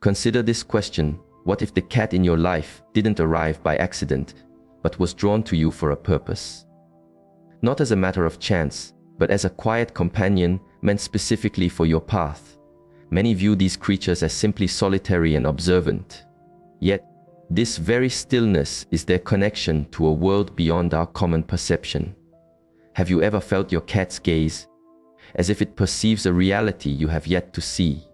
Consider this question: what if the cat in your life didn't arrive by accident, but was drawn to you for a purpose? Not as a matter of chance, but as a quiet companion meant specifically for your path. Many view these creatures as simply solitary and observant. Yet, this very stillness is their connection to a world beyond our common perception. Have you ever felt your cat's gaze, as if it perceives a reality you have yet to see?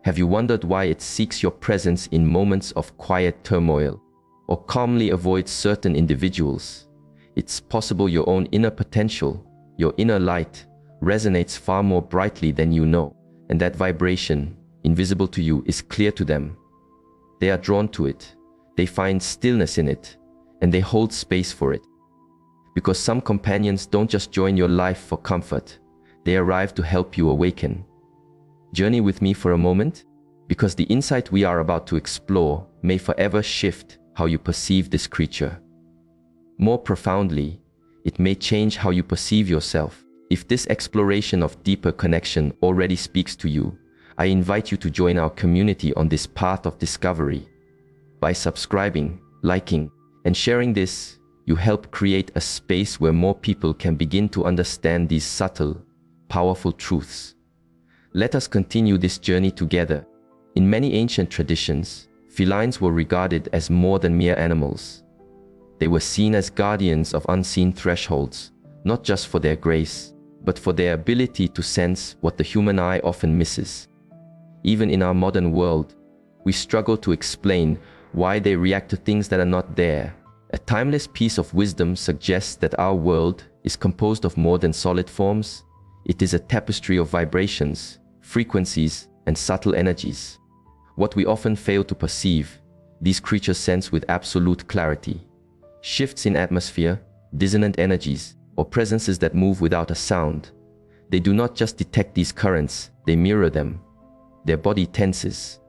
Have you wondered why it seeks your presence in moments of quiet turmoil, or calmly avoids certain individuals? It's possible your own inner potential, your inner light, resonates far more brightly than you know, and that vibration, invisible to you, is clear to them. They are drawn to it, they find stillness in it, and they hold space for it. Because some companions don't just join your life for comfort, they arrive to help you awaken. Journey with me for a moment, because the insight we are about to explore may forever shift how you perceive this creature. More profoundly, it may change how you perceive yourself. If this exploration of deeper connection already speaks to you, I invite you to join our community on this path of discovery. By subscribing, liking, and sharing this, you help create a space where more people can begin to understand these subtle, powerful truths. Let us continue this journey together. In many ancient traditions, felines were regarded as more than mere animals. They were seen as guardians of unseen thresholds, not just for their grace, but for their ability to sense what the human eye often misses. Even in our modern world, we struggle to explain why they react to things that are not there. A timeless piece of wisdom suggests that our world is composed of more than solid forms. It is a tapestry of vibrations, frequencies, and subtle energies. What we often fail to perceive, these creatures sense with absolute clarity. Shifts in atmosphere, dissonant energies, or presences that move without a sound. They do not just detect these currents, they mirror them. Their body tenses,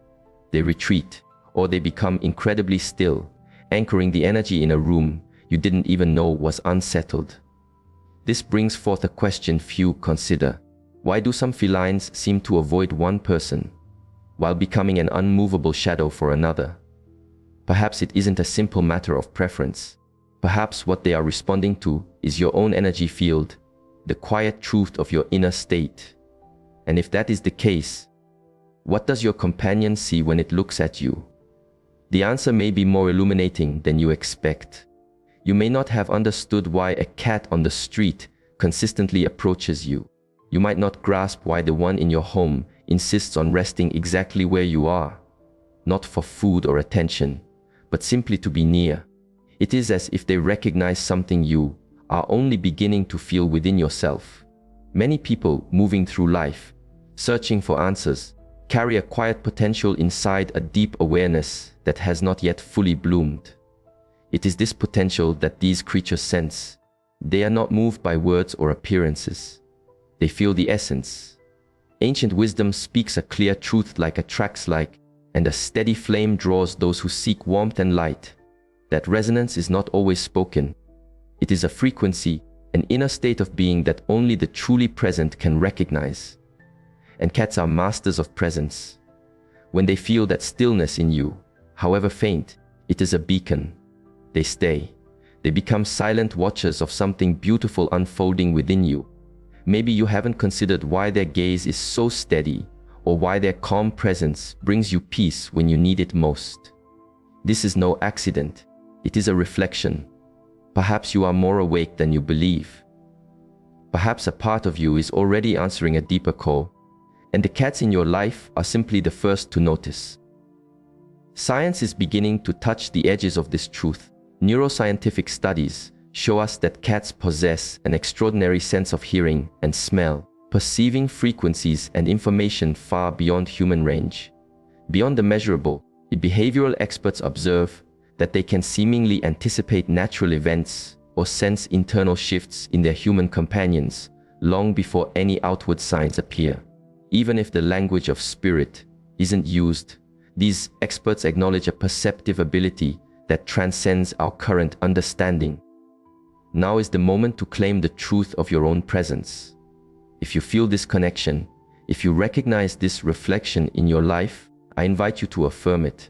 they retreat, or they become incredibly still, anchoring the energy in a room you didn't even know was unsettled. This brings forth a question few consider. Why do some felines seem to avoid one person, while becoming an unmovable shadow for another? Perhaps it isn't a simple matter of preference. Perhaps what they are responding to is your own energy field, the quiet truth of your inner state. And if that is the case, what does your companion see when it looks at you? The answer may be more illuminating than you expect. You may not have understood why a cat on the street consistently approaches you. You might not grasp why the one in your home insists on resting exactly where you are, not for food or attention, but simply to be near. It is as if they recognize something you are only beginning to feel within yourself. Many people moving through life, searching for answers, carry a quiet potential inside, a deep awareness that has not yet fully bloomed. It is this potential that these creatures sense. They are not moved by words or appearances. They feel the essence. Ancient wisdom speaks a clear truth like attracts like, and a steady flame draws those who seek warmth and light. That resonance is not always spoken. It is a frequency, an inner state of being that only the truly present can recognize. And cats are masters of presence. When they feel that stillness in you, however faint, it is a beacon. They stay. They become silent watchers of something beautiful unfolding within you. Maybe you haven't considered why their gaze is so steady, or why their calm presence brings you peace when you need it most. This is no accident. It is a reflection. Perhaps you are more awake than you believe. Perhaps a part of you is already answering a deeper call, and the cats in your life are simply the first to notice. Science is beginning to touch the edges of this truth. Neuroscientific studies show us that cats possess an extraordinary sense of hearing and smell, perceiving frequencies and information far beyond human range. Beyond the measurable, behavioral experts observe that they can seemingly anticipate natural events or sense internal shifts in their human companions long before any outward signs appear. Even if the language of spirit isn't used, these experts acknowledge a perceptive ability that transcends our current understanding. Now is the moment to claim the truth of your own presence. If you feel this connection, if you recognize this reflection in your life, I invite you to affirm it.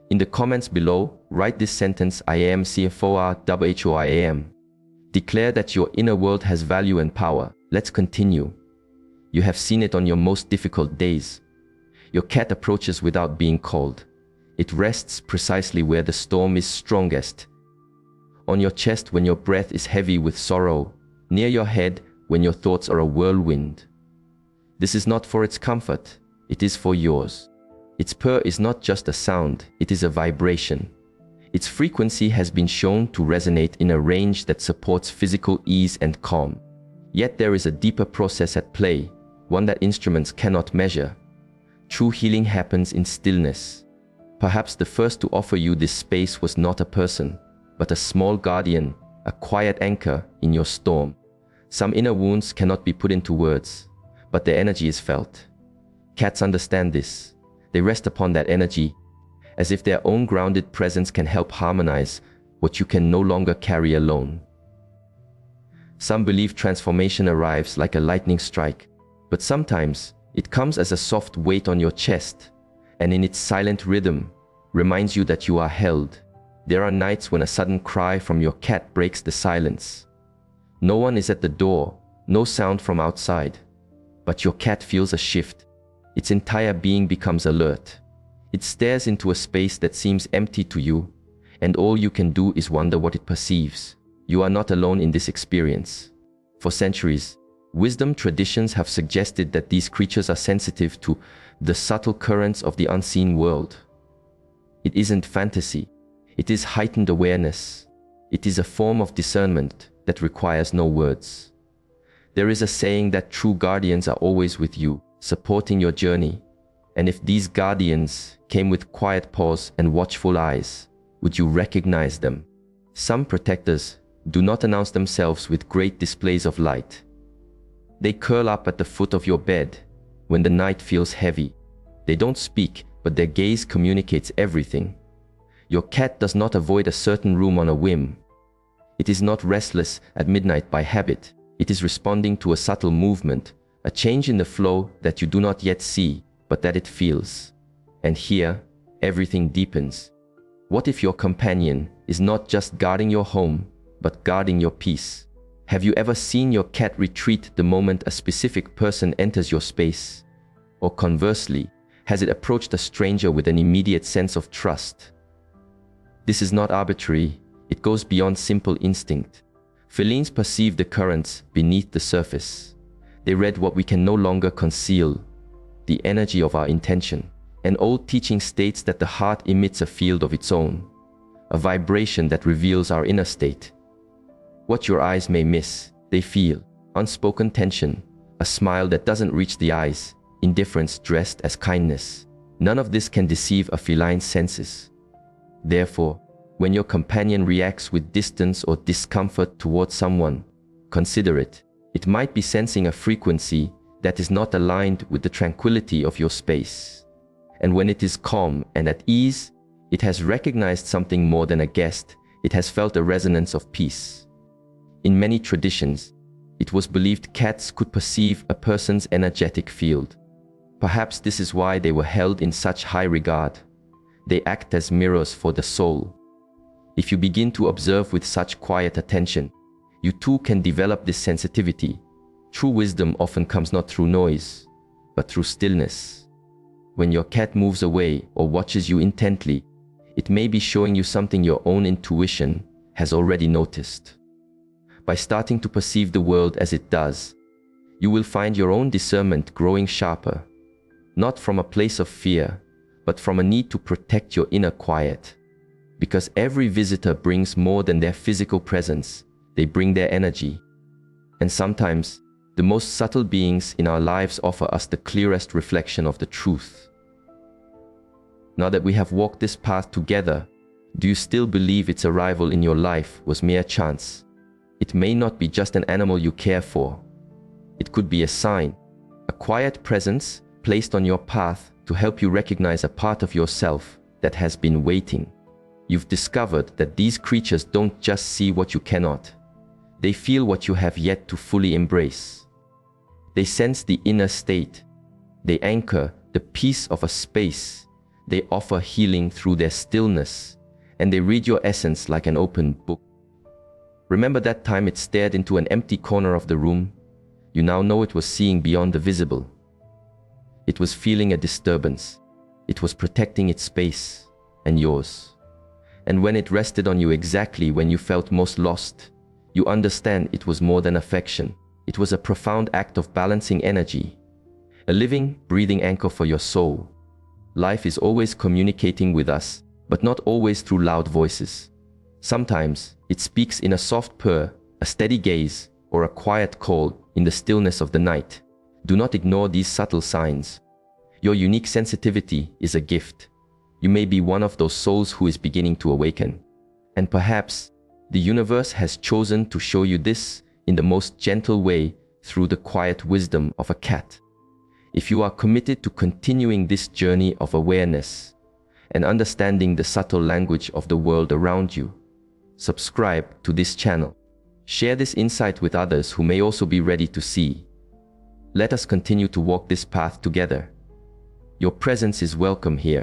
In the comments below, write this sentence: I am CFOR Declare that your inner world has value and power. Let's continue. You have seen it on your most difficult days. Your cat approaches without being called. It rests precisely where the storm is strongest. On your chest when your breath is heavy with sorrow. Near your head when your thoughts are a whirlwind. This is not for its comfort, it is for yours. Its purr is not just a sound, it is a vibration. Its frequency has been shown to resonate in a range that supports physical ease and calm. Yet there is a deeper process at play, one that instruments cannot measure. True healing happens in stillness. Perhaps the first to offer you this space was not a person, but a small guardian, a quiet anchor in your storm. Some inner wounds cannot be put into words, but their energy is felt. Cats understand this. They rest upon that energy, as if their own grounded presence can help harmonize what you can no longer carry alone. Some believe transformation arrives like a lightning strike, but sometimes it comes as a soft weight on your chest, and in its silent rhythm, reminds you that you are held. There are nights when a sudden cry from your cat breaks the silence. No one is at the door, no sound from outside, but your cat feels a shift. Its entire being becomes alert. It stares into a space that seems empty to you, and all you can do is wonder what it perceives. You are not alone in this experience. For centuries, wisdom traditions have suggested that these creatures are sensitive to the subtle currents of the unseen world. It isn't fantasy. It is heightened awareness. It is a form of discernment that requires no words. There is a saying that true guardians are always with you, supporting your journey. And if these guardians came with quiet paws and watchful eyes, would you recognize them? Some protectors do not announce themselves with great displays of light. They curl up at the foot of your bed when the night feels heavy. They don't speak, but their gaze communicates everything. Your cat does not avoid a certain room on a whim. It is not restless at midnight by habit. It is responding to a subtle movement, a change in the flow that you do not yet see, but that it feels. And here, everything deepens. What if your companion is not just guarding your home, but guarding your peace? Have you ever seen your cat retreat the moment a specific person enters your space? Or conversely, has it approached a stranger with an immediate sense of trust? This is not arbitrary, it goes beyond simple instinct. Felines perceive the currents beneath the surface. They read what we can no longer conceal, the energy of our intention. An old teaching states that the heart emits a field of its own, a vibration that reveals our inner state. What your eyes may miss, they feel. Unspoken tension, a smile that doesn't reach the eyes, indifference dressed as kindness. None of this can deceive a feline's senses. Therefore, when your companion reacts with distance or discomfort towards someone, consider it. It might be sensing a frequency that is not aligned with the tranquility of your space. And when it is calm and at ease, it has recognized something more than a guest. It has felt a resonance of peace. In many traditions, it was believed cats could perceive a person's energetic field. Perhaps this is why they were held in such high regard. They act as mirrors for the soul. If you begin to observe with such quiet attention, you too can develop this sensitivity. True wisdom often comes not through noise, but through stillness. When your cat moves away or watches you intently, it may be showing you something your own intuition has already noticed. By starting to perceive the world as it does, you will find your own discernment growing sharper, not from a place of fear, but from a need to protect your inner quiet. Because every visitor brings more than their physical presence, they bring their energy. And sometimes, the most subtle beings in our lives offer us the clearest reflection of the truth. Now that we have walked this path together, do you still believe its arrival in your life was mere chance? It may not be just an animal you care for. It could be a sign, a quiet presence placed on your path to help you recognize a part of yourself that has been waiting. You've discovered that these creatures don't just see what you cannot. They feel what you have yet to fully embrace. They sense the inner state. They anchor the peace of a space They offer healing through their stillness, and they read your essence like an open book. Remember that time it stared into an empty corner of the room? You now know it was seeing beyond the visible. It was feeling a disturbance. It was protecting its space and yours. And when it rested on you exactly when you felt most lost, you understand it was more than affection. It was a profound act of balancing energy, a living, breathing anchor for your soul. Life is always communicating with us, but not always through loud voices. Sometimes it speaks in a soft purr, a steady gaze, or a quiet call in the stillness of the night. Do not ignore these subtle signs. Your unique sensitivity is a gift. You may be one of those souls who is beginning to awaken. And perhaps the universe has chosen to show you this in the most gentle way through the quiet wisdom of a cat. If you are committed to continuing this journey of awareness and understanding the subtle language of the world around you, subscribe to this channel. Share this insight with others who may also be ready to see. Let us continue to walk this path together. Your presence is welcome here.